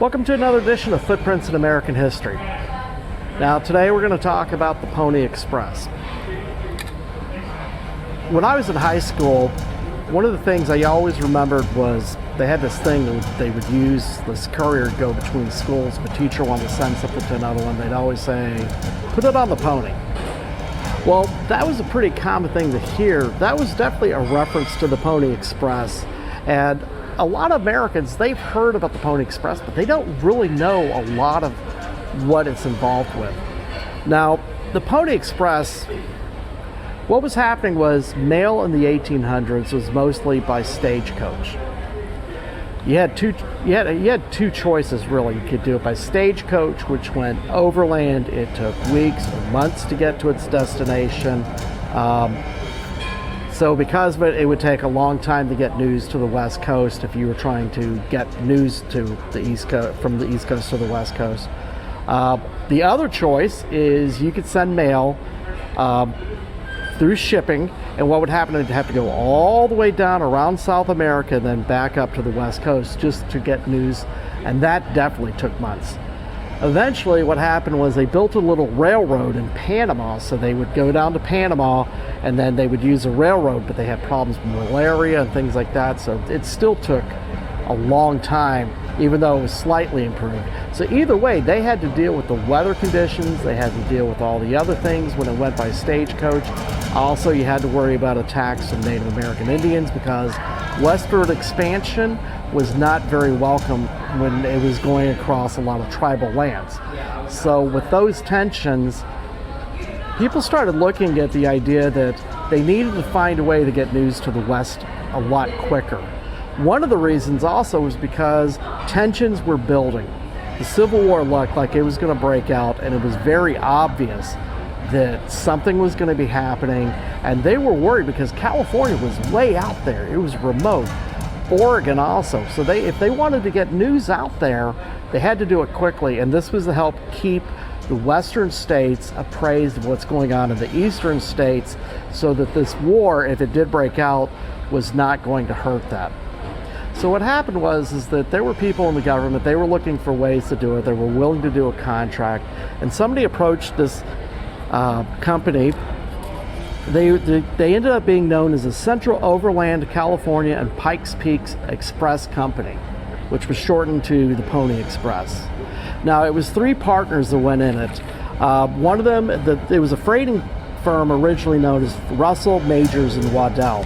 Welcome to another edition of Footprints in American History. Now today we're going to talk about the Pony Express. When I was in high school, one of the things I always remembered was they had this thing that they would use, this courier to go between schools. If a teacher wanted to send something to another one, they'd always say, put it on the pony. Well, that was a pretty common thing to hear. That was definitely a reference to the Pony Express. And a lot of Americans, they've heard about the Pony Express, but they don't really know a lot of what it's involved with. Now, the Pony Express, what was happening was mail in the 1800s was mostly by stagecoach. You had two choices really. You could do it by stagecoach, which went overland. It took weeks or months to get to its destination. So because of it, it would take a long time to get news to the West Coast if you were trying to get news to the East Coast, from the East Coast to the West Coast. The other choice is you could send mail through shipping, and what would happen is you'd have to go all the way down around South America and then back up to the West Coast just to get news, and that definitely took months. Eventually what happened was they built a little railroad in Panama, so they would go down to Panama and then they would use a railroad, but they had problems with malaria and things like that, so it still took a long time, even though it was slightly improved. So either way, they had to deal with the weather conditions, they had to deal with all the other things when it went by stagecoach. Also, you had to worry about attacks from Native American Indians because westward expansion was not very welcome when it was going across a lot of tribal lands. So with those tensions, people started looking at the idea that they needed to find a way to get news to the West a lot quicker. One of the reasons also was because tensions were building. The Civil War looked like it was going to break out, and it was very obvious that something was going to be happening, and they were worried because California was way out there. It was remote. Oregon also. So if they wanted to get news out there, they had to do it quickly, and this was to help keep the western states appraised of what's going on in the eastern states so that this war, if it did break out, was not going to hurt that. So what happened was that there were people in the government, they were looking for ways to do it, they were willing to do a contract, and somebody approached this company. They ended up being known as the Central Overland California and Pikes Peak Express Company, which was shortened to the Pony Express. Now, it was three partners that went in it. One of them, it was a freighting firm originally known as Russell, Majors, and Waddell.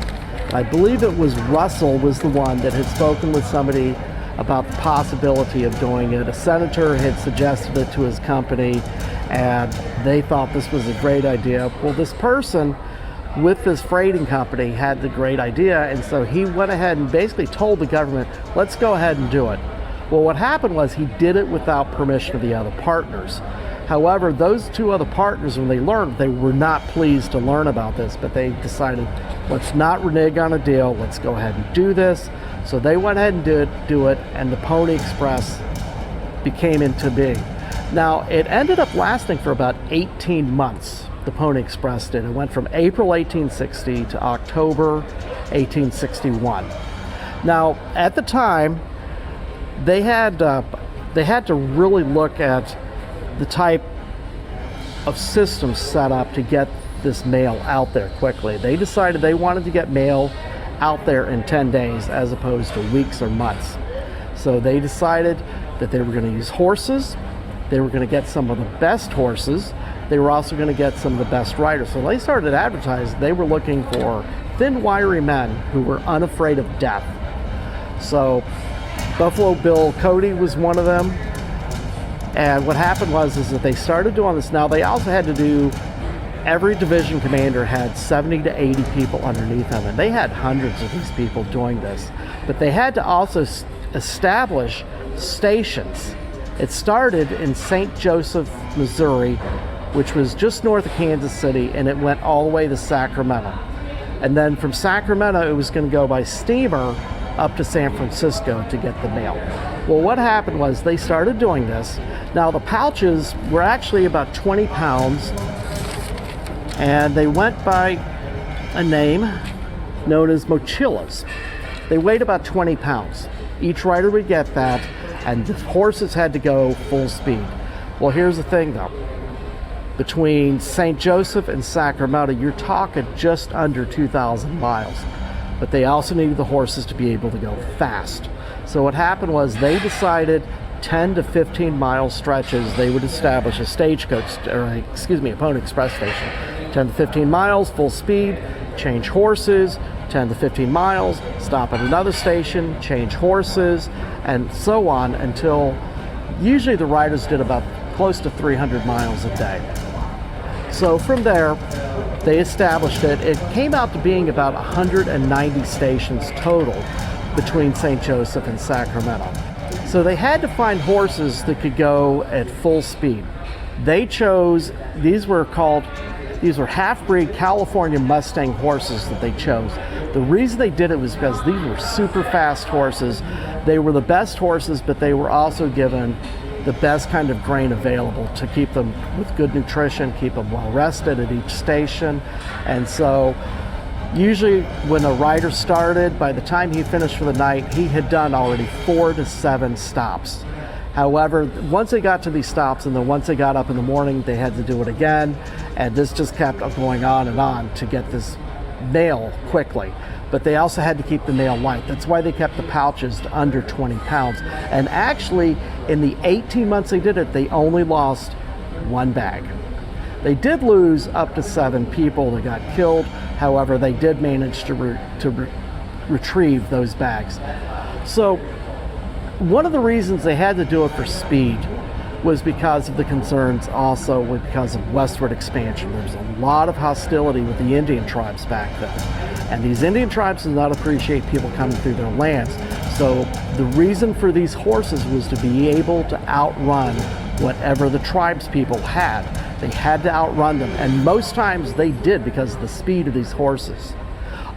I believe it was Russell was the one that had spoken with somebody about the possibility of doing it. A senator had suggested it to his company, and they thought this was a great idea. Well, this person with this freighting company had the great idea, and so he went ahead and basically told the government, let's go ahead and do it. Well, what happened was he did it without permission of the other partners. However, those two other partners, when they learned, they were not pleased to learn about this, but they decided, let's not renege on a deal, let's go ahead and do this. So they went ahead and do it, and the Pony Express became into being. Now, it ended up lasting for about 18 months, the Pony Express did. It went from April 1860 to October 1861. Now, at the time, they had to really look at the type of system set up to get this mail out there quickly. They decided they wanted to get mail out there in 10 days as opposed to weeks or months. So they decided that they were going to use horses. They were going to get some of the best horses. They were also going to get some of the best riders. So they started advertising. They were looking for thin, wiry men who were unafraid of death. So Buffalo Bill Cody was one of them. And what happened was that they started doing this. Now they also had to do, every division commander had 70 to 80 people underneath them, and they had hundreds of these people doing this. But they had to also establish stations. It started in St. Joseph, Missouri, which was just north of Kansas City, and it went all the way to Sacramento. And then from Sacramento, it was going to go by steamer up to San Francisco to get the mail. Well, what happened was they started doing this. Now, the pouches were actually about 20 pounds, and they went by a name known as mochilas. They weighed about 20 pounds. Each rider would get that, and the horses had to go full speed. Well, here's the thing though. Between St. Joseph and Sacramento, you're talking just under 2,000 miles. But they also needed the horses to be able to go fast. So what happened was they decided 10 to 15 mile stretches, they would establish a stagecoach, or excuse me, a Pony Express station. 10 to 15 miles, full speed, change horses, 10 to 15 miles, stop at another station, change horses, and so on until usually the riders did about close to 300 miles a day. So from there, they established it. It came out to being about 190 stations total between St. Joseph and Sacramento. So they had to find horses that could go at full speed. They chose, these were half-breed California Mustang horses that they chose. The reason they did it was because these were super fast horses. They were the best horses, but they were also given the best kind of grain available to keep them with good nutrition, keep them well rested at each station. And so usually when a rider started, by the time he finished for the night, he had done already 4 to 7 stops. However, once they got to these stops and then once they got up in the morning, they had to do it again. And this just kept going on and on to get this mail quickly. But they also had to keep the mail light. That's why they kept the pouches to under 20 pounds. And actually, in the 18 months they did it, they only lost 1 bag. They did lose up to 7 people that got killed. However, they did manage to retrieve those bags. So one of the reasons they had to do it for speed was because of the concerns also because of westward expansion. There was a lot of hostility with the Indian tribes back then. And these Indian tribes did not appreciate people coming through their lands. So the reason for these horses was to be able to outrun whatever the tribes people had. They had to outrun them, and most times they did because of the speed of these horses.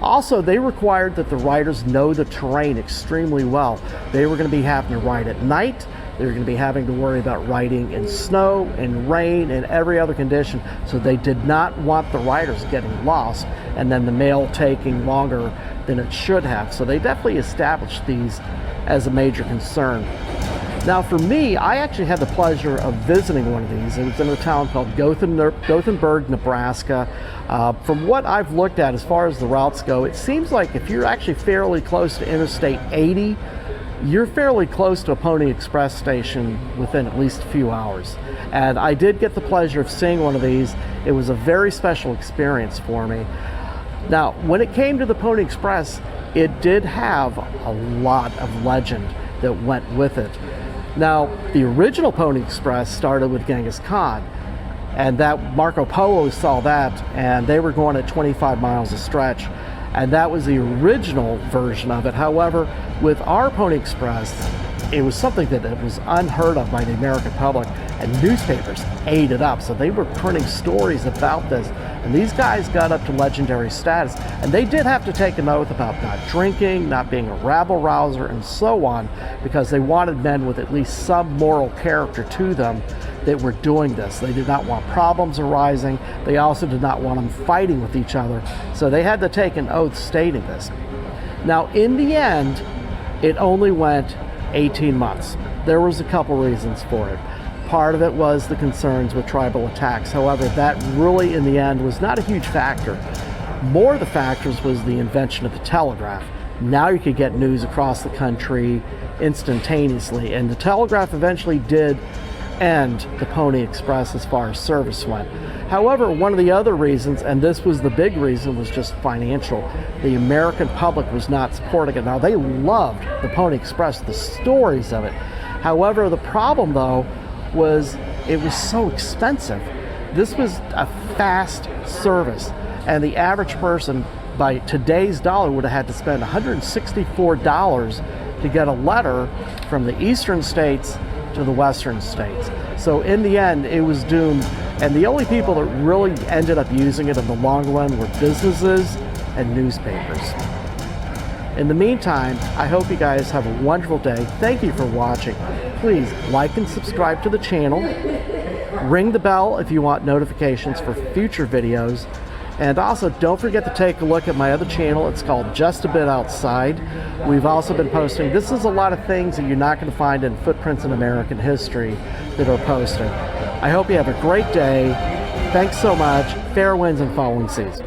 Also, they required that the riders know the terrain extremely well. They were going to be having to ride at night. They were going to be having to worry about riding in snow and rain and every other condition. So they did not want the riders getting lost and then the mail taking longer than it should have. So they definitely established these as a major concern. Now for me, I actually had the pleasure of visiting one of these. It was in a town called Gothenburg, Nebraska. From what I've looked at as far as the routes go, it seems like if you're actually fairly close to Interstate 80, you're fairly close to a Pony Express station within at least a few hours. And I did get the pleasure of seeing one of these. It was a very special experience for me. Now, when it came to the Pony Express, it did have a lot of legend that went with it. Now, the original Pony Express started with Genghis Khan, and that Marco Polo saw that, and they were going at 25 miles a stretch. And that was the original version of it. However, with our Pony Express, it was something that it was unheard of by the American public, and newspapers ate it up. So they were printing stories about this, and these guys got up to legendary status. And they did have to take an oath about not drinking, not being a rabble-rouser, and so on, because they wanted men with at least some moral character to them that were doing this. They did not want problems arising. They also did not want them fighting with each other. So they had to take an oath stating this. Now, in the end, it only went 18 months. There was a couple reasons for it. Part of it was the concerns with tribal attacks. However, that really, in the end, was not a huge factor. More of the factors was the invention of the telegraph. Now you could get news across the country instantaneously, and the telegraph eventually did end the Pony Express as far as service went. However, one of the other reasons, and this was the big reason, was just financial. The American public was not supporting it. Now, they loved the Pony Express, the stories of it. However, the problem, though, was it was so expensive. This was a fast service, and the average person, by today's dollar, would have had to spend $164 to get a letter from the eastern states to the western states. So in the end, it was doomed, and the only people that really ended up using it in the long run were businesses and newspapers. In the meantime, I hope you guys have a wonderful day. Thank you for watching. Please like and subscribe to the channel. Ring the bell if you want notifications for future videos. And also, don't forget to take a look at my other channel. It's called Just a Bit Outside. We've also been posting, this is a lot of things that you're not going to find in Footprints in American History that are posted. I hope you have a great day. Thanks so much. Fair winds and following season.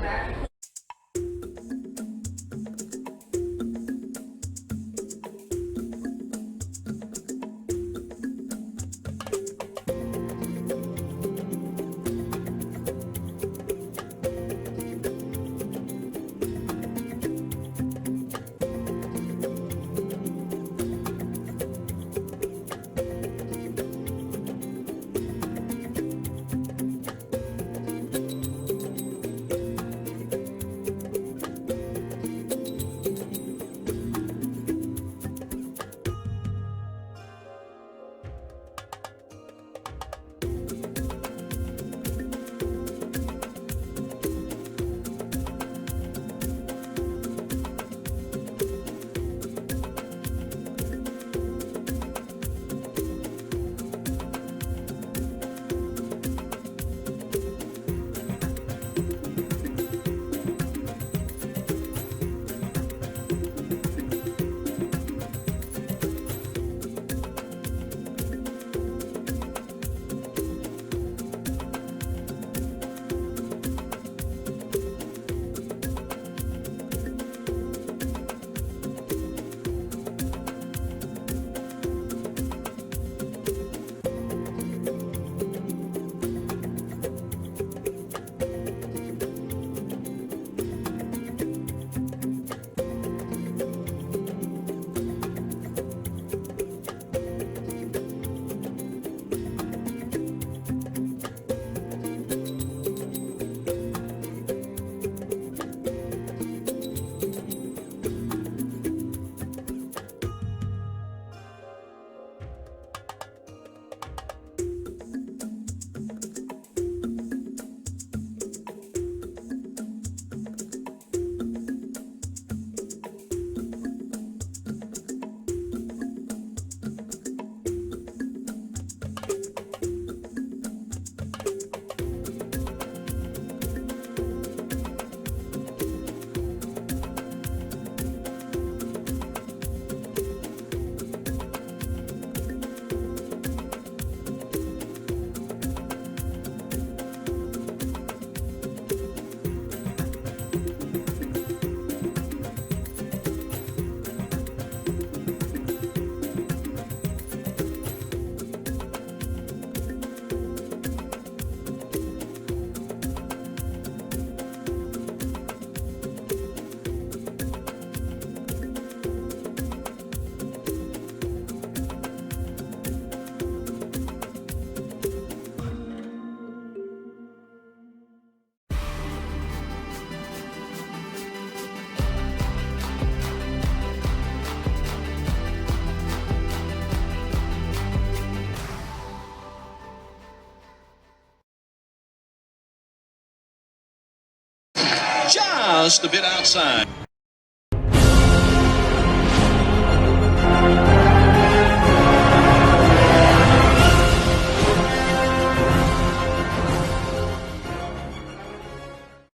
Just a bit outside.